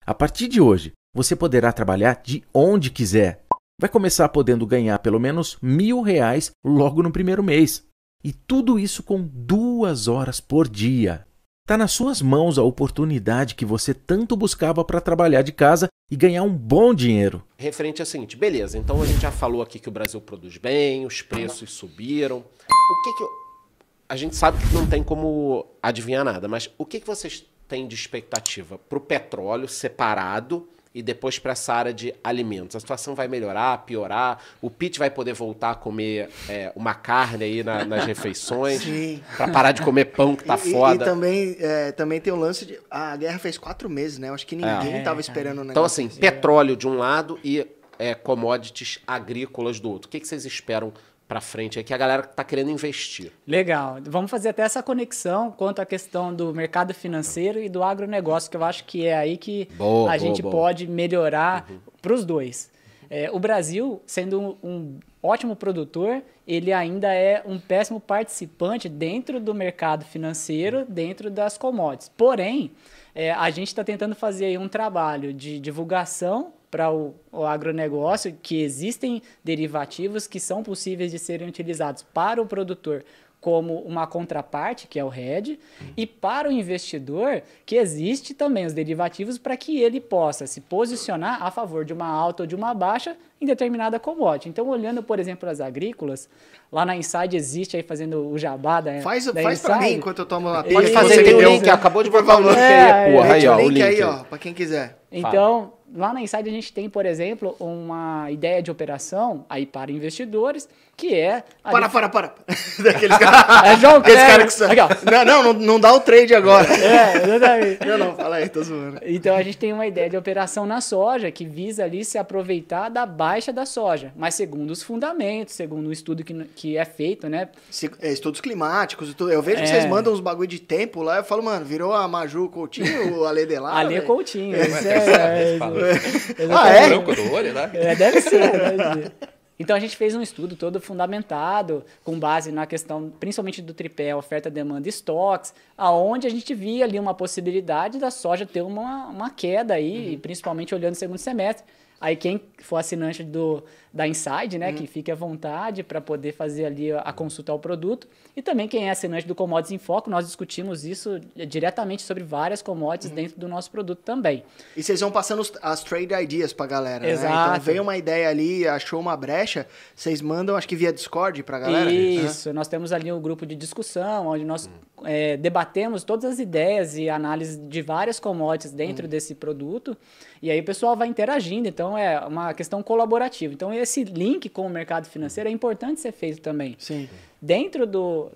A partir de hoje, você poderá trabalhar de onde quiser. Vai começar podendo ganhar pelo menos R$ 1.000 logo no primeiro mês. E tudo isso com 2 horas por dia. Está nas suas mãos a oportunidade que você tanto buscava para trabalhar de casa e ganhar um bom dinheiro. Referente ao seguinte, beleza, então a gente já falou aqui que o Brasil produz bem, os preços subiram. O que que a gente sabe que não tem como adivinhar nada, mas o que vocês têm de expectativa para o petróleo separado e depois para essa área de alimentos? A situação vai melhorar, piorar? O Pete vai poder voltar a comer uma carne aí nas refeições? Para parar de comer pão que tá foda. E também tem o lance de... A guerra fez 4 meses, né? Eu acho que ninguém tava esperando o negócio. Então, assim, petróleo de um lado e commodities agrícolas do outro. O que vocês esperam para frente aí, que a galera tá querendo investir? Legal. Vamos fazer até essa conexão quanto à questão do mercado financeiro e do agronegócio, que eu acho que é aí que a gente pode melhorar para os dois. O Brasil, sendo um ótimo produtor, ele ainda é um péssimo participante dentro do mercado financeiro, dentro das commodities. Porém, a gente está tentando fazer aí um trabalho de divulgação para o agronegócio, que existem derivativos que são possíveis de serem utilizados para o produtor como uma contraparte, que é o hedge, e para o investidor, que existe também os derivativos para que ele possa se posicionar a favor de uma alta ou de uma baixa em determinada commodity. Então, olhando, por exemplo, as agrícolas, lá na Inside existe aí fazendo o jabá da Faz para mim enquanto eu tomo uma... Pode fazer, tem o link, acabou de botar o link aí, porra. Aí, ó, o link aí, ó, para quem quiser. Então, lá na Inside a gente tem, por exemplo, uma ideia de operação aí para investidores, que é... Para. Daqueles caras... João que são... Não dá o trade agora. Exatamente. Não, fala aí, tô zoando. Então, a gente tem uma ideia de operação na soja, que visa ali se aproveitar da baixa da soja, mas segundo os fundamentos, segundo o estudo que é feito, né? Estudos climáticos e tudo. Eu vejo que vocês mandam uns bagulho de tempo lá, eu falo, mano, virou a Maju Coutinho, o Ale Delara. Ale Coutinho. Branco do olho, né? Deve ser. Então, a gente fez um estudo todo fundamentado, com base na questão, principalmente do tripé, oferta, demanda e estoques, aonde a gente via ali uma possibilidade da soja ter uma queda aí, principalmente olhando o segundo semestre. Aí quem for assinante da Inside, né, que fique à vontade para poder fazer ali a consulta ao produto. E também quem é assinante do Commodities em Foco, nós discutimos isso diretamente sobre várias commodities dentro do nosso produto também. E vocês vão passando as trade ideas para a galera, Exato. Né? Então veio uma ideia ali, achou uma brecha, vocês mandam, acho que via Discord para a galera? Isso, nós temos ali um grupo de discussão, onde nós debatemos todas as ideias e análise de várias commodities dentro desse produto. E aí o pessoal vai interagindo, então é uma questão colaborativa. Então esse link com o mercado financeiro é importante ser feito também. Sim. Dentro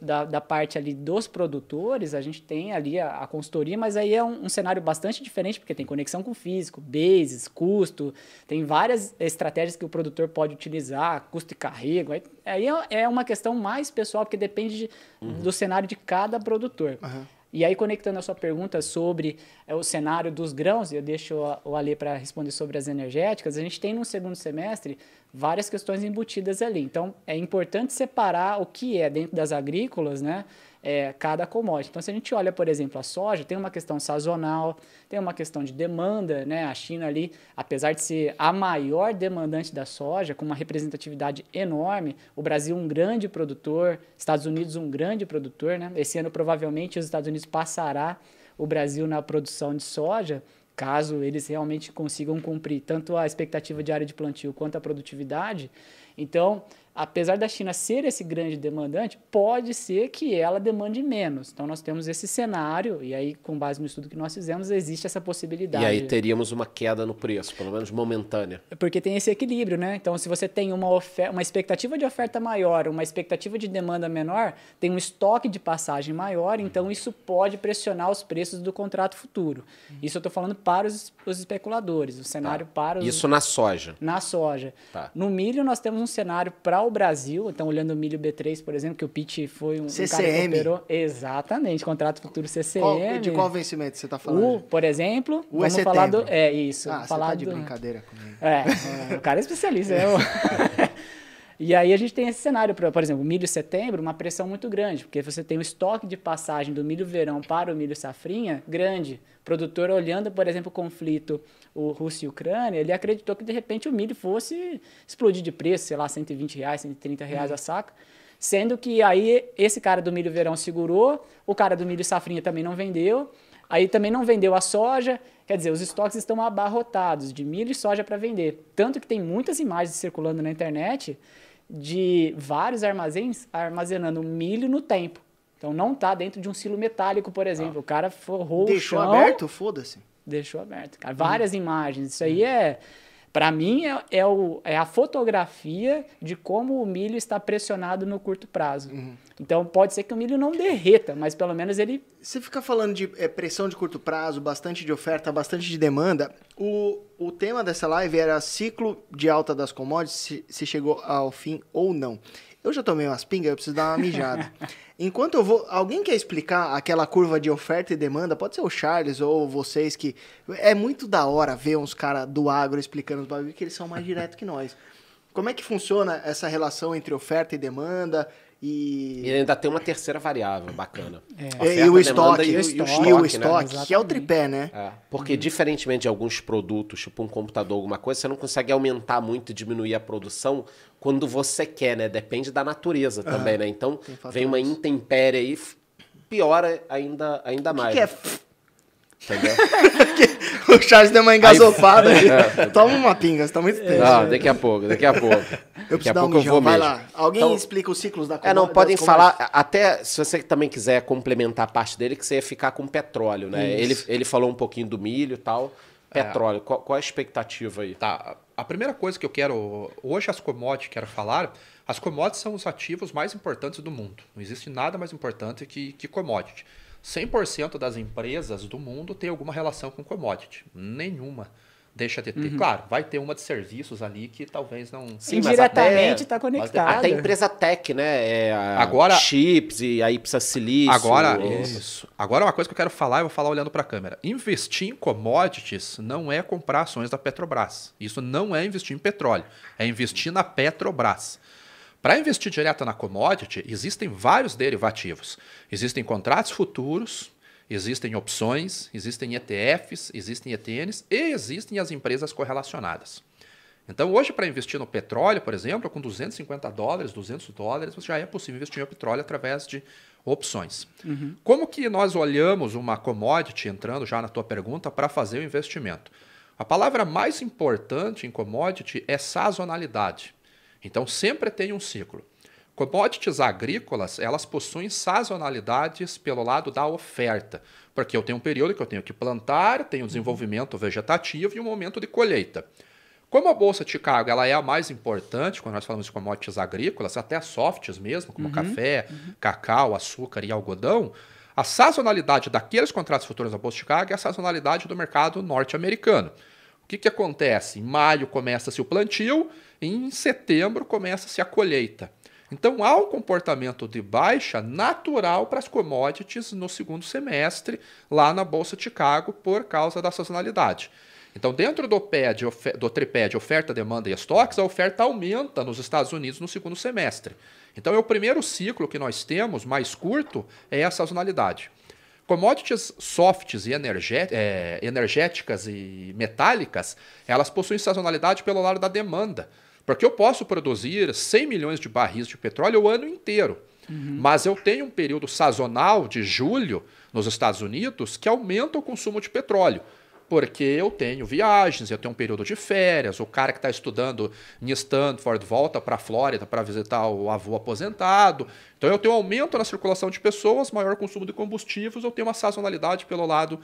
da parte ali dos produtores, a gente tem ali a consultoria, mas aí é um cenário bastante diferente, porque tem conexão com o físico, bases, custo, tem várias estratégias que o produtor pode utilizar, custo e carrego. Aí é uma questão mais pessoal, porque depende do cenário de cada produtor. E aí, conectando a sua pergunta sobre o cenário dos grãos, e eu deixo o Ale para responder sobre as energéticas, a gente tem no segundo semestre várias questões embutidas ali. Então, é importante separar o que é dentro das agrícolas, né? Cada commodity. Então, se a gente olha, por exemplo, a soja, tem uma questão sazonal, tem uma questão de demanda, né? A China ali, apesar de ser a maior demandante da soja, com uma representatividade enorme, o Brasil um grande produtor, Estados Unidos um grande produtor, né? Esse ano, provavelmente, os Estados Unidos passará o Brasil na produção de soja, caso eles realmente consigam cumprir tanto a expectativa de área de plantio quanto a produtividade. Então, apesar da China ser esse grande demandante, pode ser que ela demande menos. Então, nós temos esse cenário, e aí, com base no estudo que nós fizemos, existe essa possibilidade. E aí teríamos uma queda no preço, pelo menos momentânea. Porque tem esse equilíbrio, né? Então, se você tem uma expectativa de oferta maior, uma expectativa de demanda menor, tem um estoque de passagem maior, então isso pode pressionar os preços do contrato futuro. Isso eu estou falando para os especuladores, o cenário para os... Isso na soja. Na soja. Tá. No milho, nós temos um cenário para o Brasil, então olhando o milho B3, por exemplo, que o Pete foi um cara que operou. Exatamente, contrato futuro CCM. De qual vencimento você está falando? Por exemplo, o vamos falar do... isso. Você tá de brincadeira comigo. O cara é especialista. E aí a gente tem esse cenário, por exemplo, o milho setembro, uma pressão muito grande, porque você tem o estoque de passagem do milho verão para o milho safrinha grande. O produtor olhando, por exemplo, o conflito Rússia e Ucrânia, ele acreditou que de repente o milho fosse explodir de preço, sei lá, R$120, R$130 a saca. Sendo que aí esse cara do milho verão segurou, o cara do milho safrinha também não vendeu, aí também não vendeu a soja, quer dizer, os estoques estão abarrotados de milho e soja para vender. Tanto que tem muitas imagens circulando na internet de vários armazéns armazenando milho no tempo. Então não está dentro de um silo metálico, por exemplo. O cara forrou o chão... Deixou aberto? Foda-se. Deixou aberto, cara. Várias imagens. Isso aí é... Para mim, é a fotografia de como o milho está pressionado no curto prazo. Então, pode ser que o milho não derreta, mas pelo menos ele... Você fica falando de pressão de curto prazo, bastante de oferta, bastante de demanda. O tema dessa live era ciclo de alta das commodities, se chegou ao fim ou não. Eu já tomei umas pingas, eu preciso dar uma mijada. Enquanto eu vou... Alguém quer explicar aquela curva de oferta e demanda? Pode ser o Charles ou vocês que... É muito da hora ver uns caras do agro explicando os bagulhos, que eles são mais diretos que nós. Como é que funciona essa relação entre oferta e demanda e... E ainda tem uma terceira variável bacana. E o estoque. E o estoque, né? que é o tripé, né? Porque diferentemente de alguns produtos, tipo um computador, alguma coisa, você não consegue aumentar muito e diminuir a produção quando você quer, né? Depende da natureza também, né? Então, vem uma intempérie aí, piora ainda mais. Que é... Entendeu? O Charles deu uma engasofada aí. Toma uma pinga, você tá muito tempo. Não, daqui a pouco. Eu preciso dar um mijão, vai lá. Alguém explica os ciclos da commodity? Não, podem falar, até se você também quiser complementar a parte dele, que você ia ficar com petróleo, né? Ele falou um pouquinho do milho e tal. Petróleo, qual a expectativa aí? Tá, a primeira coisa que eu quero... Hoje as commodities, quero falar... As commodities são os ativos mais importantes do mundo. Não existe nada mais importante que commodity. 100% das empresas do mundo tem alguma relação com commodity. Nenhuma deixa de ter. Claro, vai ter uma de serviços ali que talvez não... Sim, indiretamente está conectado. Até empresa tech, né? Agora, chips e aí precisa silício. Agora uma coisa que eu quero falar, eu vou falar olhando para a câmera. Investir em commodities não é comprar ações da Petrobras. Isso não é investir em petróleo. É investir na Petrobras. Para investir direto na commodity, existem vários derivativos. Existem contratos futuros, existem opções, existem ETFs, existem ETNs e existem as empresas correlacionadas. Então, hoje, para investir no petróleo, por exemplo, com $250, $200, já é possível investir no petróleo através de opções. Como que nós olhamos uma commodity, entrando já na tua pergunta, para fazer o investimento? A palavra mais importante em commodity é sazonalidade. Então, sempre tem um ciclo. Commodities agrícolas, elas possuem sazonalidades pelo lado da oferta, porque eu tenho um período que eu tenho que plantar, tenho desenvolvimento vegetativo e um momento de colheita. Como a Bolsa de Chicago ela é a mais importante, quando nós falamos de commodities agrícolas, até as softs mesmo, como café, cacau, açúcar e algodão, a sazonalidade daqueles contratos futuros da Bolsa de Chicago é a sazonalidade do mercado norte-americano. O que acontece? Em maio começa-se o plantio, em setembro começa-se a colheita. Então, há um comportamento de baixa natural para as commodities no segundo semestre, lá na Bolsa de Chicago, por causa da sazonalidade. Então, dentro do tripé de oferta, demanda e estoques, a oferta aumenta nos Estados Unidos no segundo semestre. Então, é o primeiro ciclo que nós temos, mais curto, é a sazonalidade. Commodities softs e energéticas e metálicas, elas possuem sazonalidade pelo lado da demanda. Porque eu posso produzir 100 milhões de barris de petróleo o ano inteiro. Mas eu tenho um período sazonal de julho nos Estados Unidos que aumenta o consumo de petróleo. Porque eu tenho viagens, eu tenho um período de férias, o cara que está estudando em Stanford volta para a Flórida para visitar o avô aposentado. Então eu tenho um aumento na circulação de pessoas, maior consumo de combustíveis, eu tenho uma sazonalidade pelo lado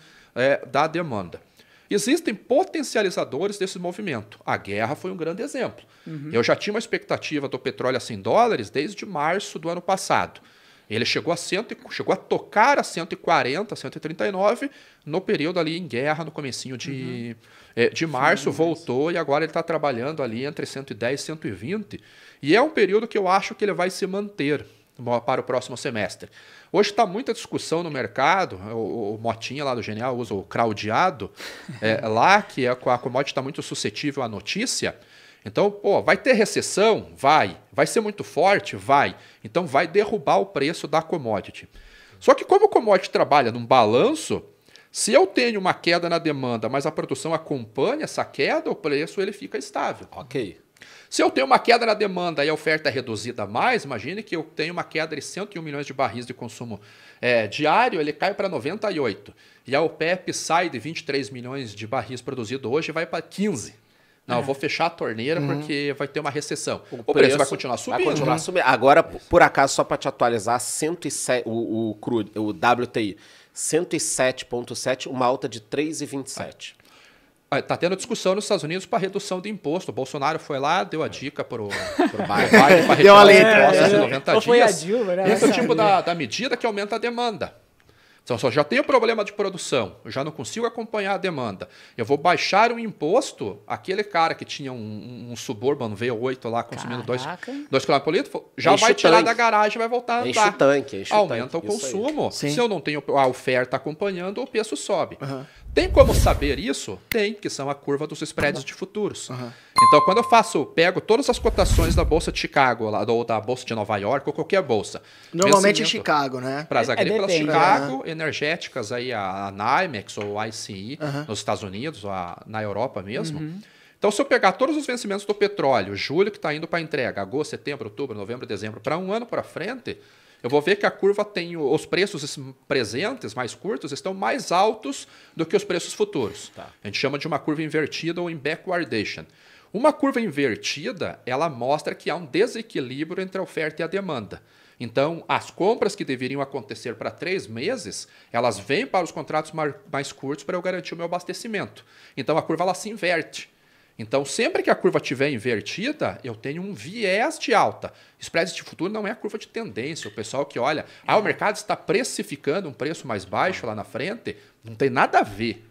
da demanda. Existem potencializadores desse movimento. A guerra foi um grande exemplo. Eu já tinha uma expectativa do petróleo a $100 desde março do ano passado. Ele chegou a tocar a 140, 139 no período ali em guerra, no comecinho de março, voltou e agora ele está trabalhando ali entre 110 e 120. E é um período que eu acho que ele vai se manter para o próximo semestre. Hoje está muita discussão no mercado, o Motinha lá do Genial usa o crowdeado, lá que a commodity está muito suscetível à notícia. Então, pô, vai ter recessão? Vai. Vai ser muito forte? Vai. Então vai derrubar o preço da commodity. Só que como o commodity trabalha num balanço, se eu tenho uma queda na demanda, mas a produção acompanha essa queda, o preço ele fica estável. Ok. Se eu tenho uma queda na demanda e a oferta é reduzida mais, imagine que eu tenho uma queda de 101 milhões de barris de consumo diário, ele cai para 98. E a OPEP sai de 23 milhões de barris produzidos hoje e vai para 15. Não, eu vou fechar a torneira porque vai ter uma recessão. O preço vai continuar subindo. Vai continuar subindo. Agora, por acaso, só para te atualizar, 107, o WTI, 107,7, uma alta de 3,27. Está tendo discussão nos Estados Unidos para redução de imposto. O Bolsonaro foi lá, deu a dica para o Biden para retirar os impostos de 90 dias. Foi a Dilma, né? Esse é o tipo da medida que aumenta a demanda. Então, se eu já tenho problema de produção, eu já não consigo acompanhar a demanda, eu vou baixar o imposto, aquele cara que tinha um Suburban V8 lá consumindo 2 km por litro, já Enche vai o tirar tanque. da garagem e vai voltar a andar. Enche o tanque. Aumenta o Isso aí. consumo. Sim. Se eu não tenho a oferta acompanhando, o preço sobe. Tem como saber isso? Tem, que são a curva dos spreads de futuros. Então, quando eu pego todas as cotações da Bolsa de Chicago, ou da Bolsa de Nova York, ou qualquer bolsa. Normalmente é vencimento Chicago, né? Para as agrícolas, depende, Chicago, energéticas, aí a NYMEX ou a ICI, nos Estados Unidos, ou na Europa mesmo. Então, se eu pegar todos os vencimentos do petróleo, julho que está indo para entrega, agosto, setembro, outubro, novembro, dezembro, para um ano para frente, eu vou ver que a curva tem os preços presentes, mais curtos, estão mais altos do que os preços futuros. Tá. A gente chama de uma curva invertida ou em backwardation. Uma curva invertida, ela mostra que há um desequilíbrio entre a oferta e a demanda. Então, as compras que deveriam acontecer para 3 meses, elas vêm para os contratos mais curtos para eu garantir o meu abastecimento. Então, a curva ela se inverte. Então, sempre que a curva estiver invertida, eu tenho um viés de alta. Spreads de futuro não é a curva de tendência. O pessoal que olha, o mercado está precificando um preço mais baixo lá na frente, não tem nada a ver.